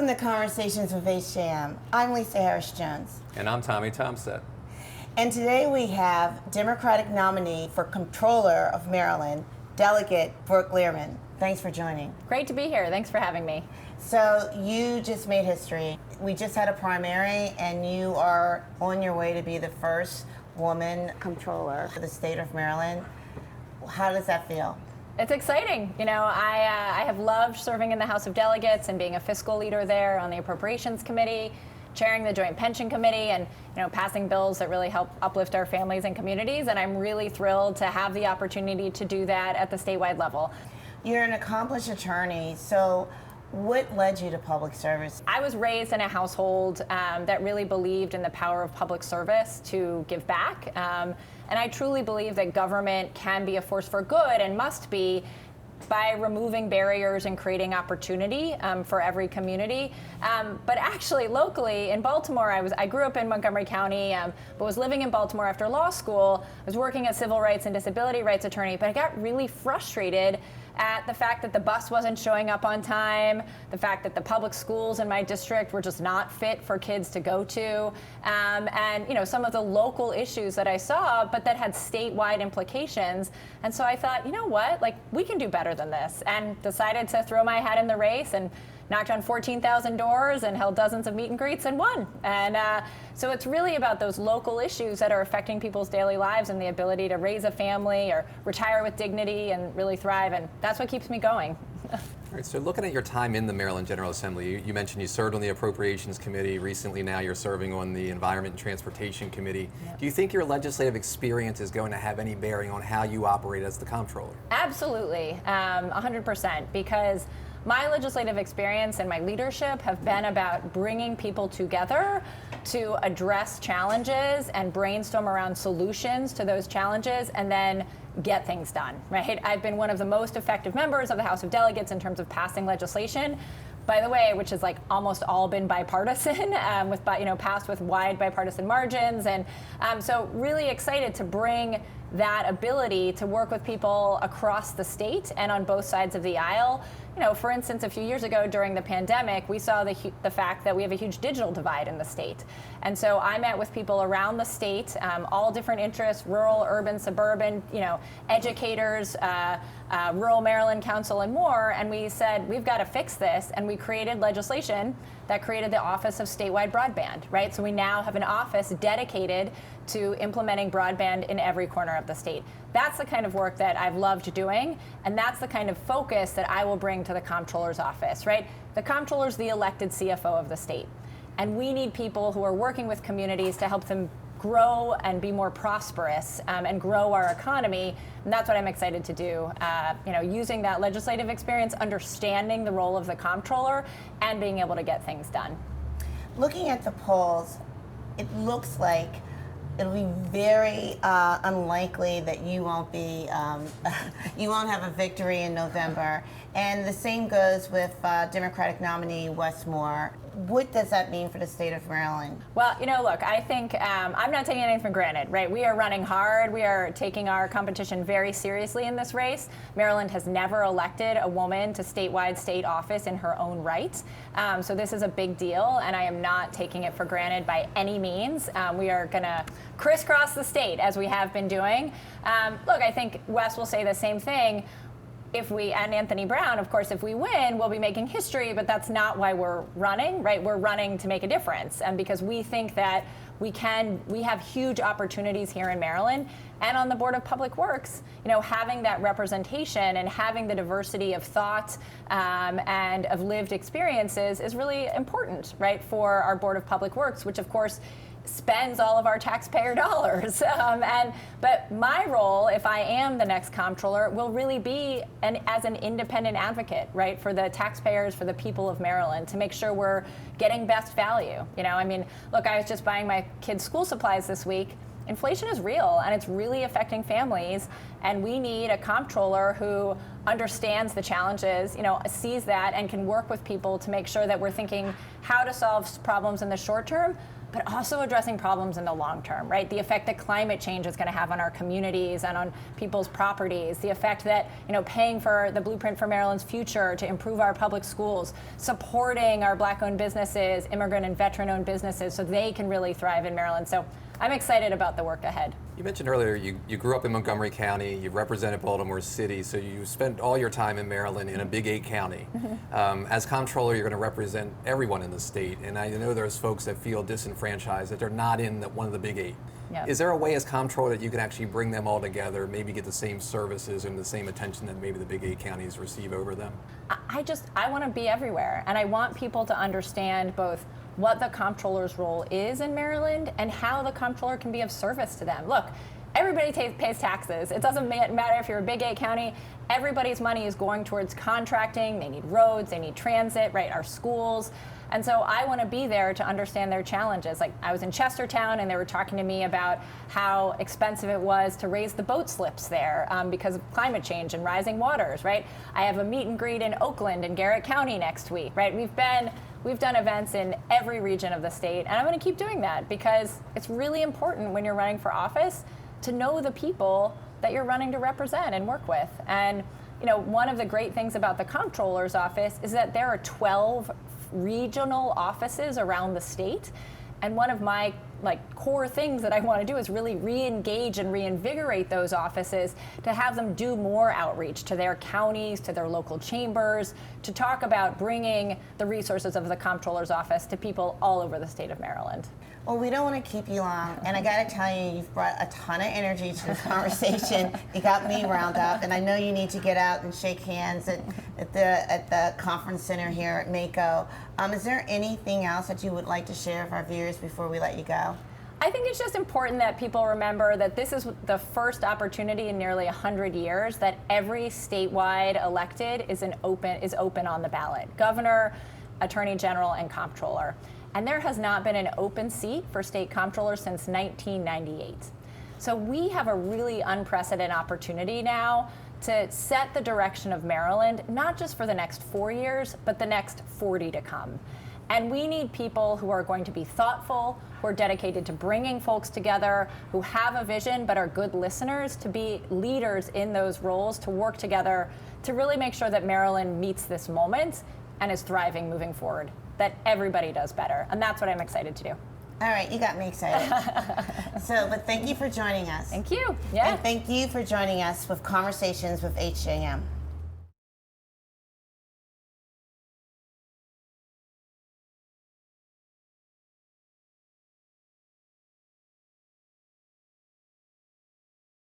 Welcome to Conversations with HJM. I'm Lisa Harris-Jones. And I'm Tommy Tompsett. And today we have Democratic Nominee for Comptroller of Maryland, Delegate Brooke Lierman. Thanks for joining. Great to be here. Thanks for having me. So you just made history. We just had a primary, and you are on your way to be the first woman comptroller for the state of Maryland. How does that feel? It's exciting. You know, I have loved serving in the House of Delegates and being a fiscal leader there on the Appropriations Committee, chairing the Joint Pension Committee, and passing bills that really help uplift our families and communities. And I'm really thrilled to have the opportunity to do that at the statewide level. You're an accomplished attorney, so what led you to public service? I was raised in a household that really believed in the power of public service to give back. And I truly believe that government can be a force for good and must be by removing barriers and creating opportunity for every community. But actually, locally in Baltimore, I grew up in Montgomery County, but was living in Baltimore after law school. I was working as civil rights and disability rights attorney, but I got really frustrated at the fact that the bus wasn't showing up on time, the fact that the public schools in my district were just not fit for kids to go to, and some of the local issues that I saw, but that had statewide implications. And so I thought, you know what, we can do better than this, and decided to throw my hat in the race and knocked on 14,000 doors and held dozens of meet and greets and won. And so it's really about those local issues that are affecting people's daily lives and the ability to raise a family or retire with dignity and really thrive. And that's what keeps me going. All right, so looking at your time in the Maryland General Assembly, you mentioned you served on the Appropriations Committee. Recently now you're serving on the Environment and Transportation Committee. Yep. Do you think your legislative experience is going to have any bearing on how you operate as the comptroller? Absolutely, 100%, because my legislative experience and my leadership have been about bringing people together to address challenges and brainstorm around solutions to those challenges and then get things done, right? I've been one of the most effective members of the House of Delegates in terms of passing legislation, by the way, which has almost all been bipartisan, passed with wide bipartisan margins. And so really excited to bring that ability to work with people across the state and on both sides of the aisle. For instance, a few years ago during the pandemic, we saw the fact that we have a huge digital divide in the state. And so I met with people around the state, all different interests, rural, urban, suburban, educators, rural Maryland Council and more. And we said, we've got to fix this. And we created legislation that created the Office of Statewide Broadband, right? So we now have an office dedicated to implementing broadband in every corner of the state. That's the kind of work that I've loved doing, and that's the kind of focus that I will bring to the comptroller's office, right? The comptroller's the elected CFO of the state, and we need people who are working with communities to help them grow and be more prosperous and grow our economy, and that's what I'm excited to do. Using that legislative experience, understanding the role of the comptroller, and being able to get things done. Looking at the polls, it looks like it'll be very unlikely that you won't have a victory in November. And the same goes with Democratic nominee Wes Moore. What does that mean for the state of Maryland? Well, look, I think I'm not taking anything for granted, right? We are running hard. We are taking our competition very seriously in this race. Maryland has never elected a woman to statewide state office in her own right. So this is a big deal, and I am not taking it for granted by any means. We are going to crisscross the state as we have been doing. Look, I think Wes will say the same thing. And Anthony Brown, of course, if we win, we'll be making history, but that's not why we're running, right? We're running to make a difference. And because we think that we have huge opportunities here in Maryland and on the Board of Public Works, having that representation and having the diversity of thought and of lived experiences is really important, right, for our Board of Public Works, which of course spends all of our taxpayer dollars. But my role, if I am the next comptroller, will really be as an independent advocate, right, for the taxpayers, for the people of Maryland, to make sure we're getting best value. Look, I was just buying my kids' school supplies this week. Inflation is real, and it's really affecting families, and we need a comptroller who understands the challenges, sees that, and can work with people to make sure that we're thinking how to solve problems in the short term, but also addressing problems in the long term, right? The effect that climate change is going to have on our communities and on people's properties, the effect that, paying for the blueprint for Maryland's future to improve our public schools, supporting our Black-owned businesses, immigrant and veteran-owned businesses so they can really thrive in Maryland. So I'm excited about the work ahead. You mentioned earlier you grew up in Montgomery County, you represented Baltimore City, so you spent all your time in Maryland in a big 8 county. As comptroller, you're going to represent everyone in the state, and I know there's folks that feel disenfranchised, that they're not in one of the big 8. Yep. Is there a way as comptroller that you can actually bring them all together, maybe get the same services and the same attention that maybe the big 8 counties receive over them? I want to be everywhere, and I want people to understand both what the comptroller's role is in Maryland and how the comptroller can be of service to them. Look, everybody pays taxes. It doesn't matter if you're a big 8 county. Everybody's money is going towards contracting. They need roads, they need transit, right? Our schools. And so I want to be there to understand their challenges. Like, I was in Chestertown and they were talking to me about how expensive it was to raise the boat slips there because of climate change and rising waters, right? I have a meet and greet in Oakland and Garrett County next week, right? We've done events in every region of the state, and I'm going to keep doing that because it's really important when you're running for office to know the people that you're running to represent and work with. And one of the great things about the comptroller's office is that there are 12 regional offices around the state, and one of my core things that I want to do is really re-engage and reinvigorate those offices to have them do more outreach to their counties, to their local chambers, to talk about bringing the resources of the comptroller's office to people all over the state of Maryland. Well, we don't want to keep you long, and I got to tell you, you've brought a ton of energy to this conversation. You got me wound up, and I know you need to get out and shake hands at the conference center here at MACo. Is there anything else that you would like to share with our viewers before we let you go? I think it's just important that people remember that this is the first opportunity in nearly 100 years that every statewide elected is open on the ballot. Governor, Attorney General, and Comptroller. And there has not been an open seat for state comptroller since 1998. So we have a really unprecedented opportunity now to set the direction of Maryland, not just for the next 4 years, but the next 40 to come. And we need people who are going to be thoughtful, who are dedicated to bringing folks together, who have a vision but are good listeners, to be leaders in those roles, to work together, to really make sure that Maryland meets this moment and is thriving moving forward, that everybody does better. And that's what I'm excited to do. All right, you got me excited. But thank you for joining us. Thank you. Yeah. And thank you for joining us with Conversations with HJM.